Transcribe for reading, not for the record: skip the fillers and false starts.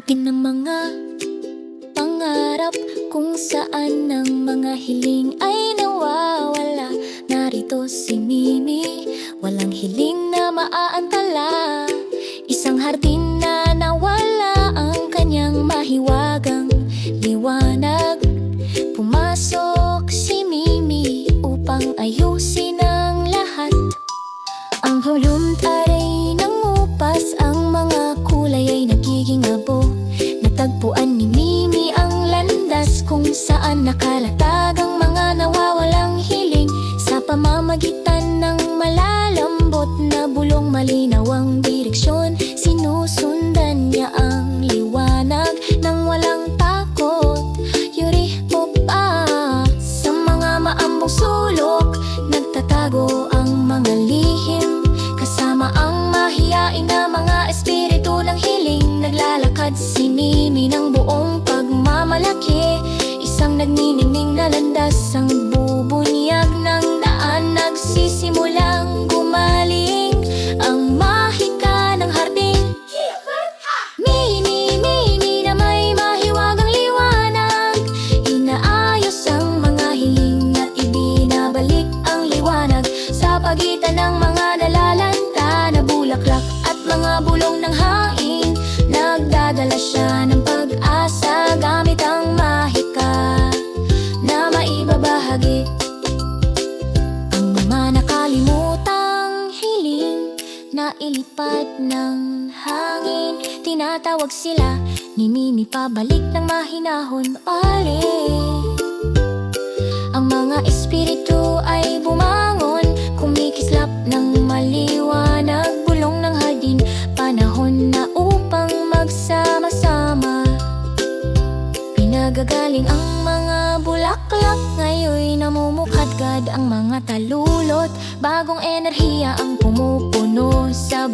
Atin ang mga pangarap, kung saan ang mga hiling ay nawawala. Narito si Mimi, walang hiling na maaantala. Isang hardin na nawala ang kanyang mahiwagang liwanag. Pumasok si Mimi upang ayusin ang lahat. Ang hulund ay nangupas, ang mga kulay ay nagiging abo. Natagpuan ni Mimi ang landas kung saan nakalatag ang mga nawawalang hiling. Sa pamamagitan ng malalambot na bulong, malinaw ang direksyon. Sinusundan niya ang liwanag nang walang takot. Yuri po pa sa mga maambong sulok, nagtatago ang mga lihim. Kasama ang mahiyain na mga espiritu ng hiling, naglalakad si Mimi ng buong pagmamalaki. Isang nagniningning na landas ang bubunyag ng daan, nagsisimulang gumaling ang mahika ng hardin. Mini, Mini na may mahiwagang liwanag, inaayos ang mga hiling at ibinabalik ang liwanag. Sa pagitan ng mga nalalanta na bulaklak at mga bulong ng hangin, nagdadala siya ng pag-asa gamit ang mahika na maibabahagi. Ang mga nakalimutang hiling na ilipat ng hangin, tinatawag sila ni Mimi pabalik ng mahinahon ulit. Ang mga espiritu ay bumangon, kumikislap ng maliwanag, bulong ng hardin. Panahon na upang magsama-sama. Pinagagaling ang mga bulaklak, ngayon namumukadkad ang mga talulot. Bagong enerhiya ang pumupuno sa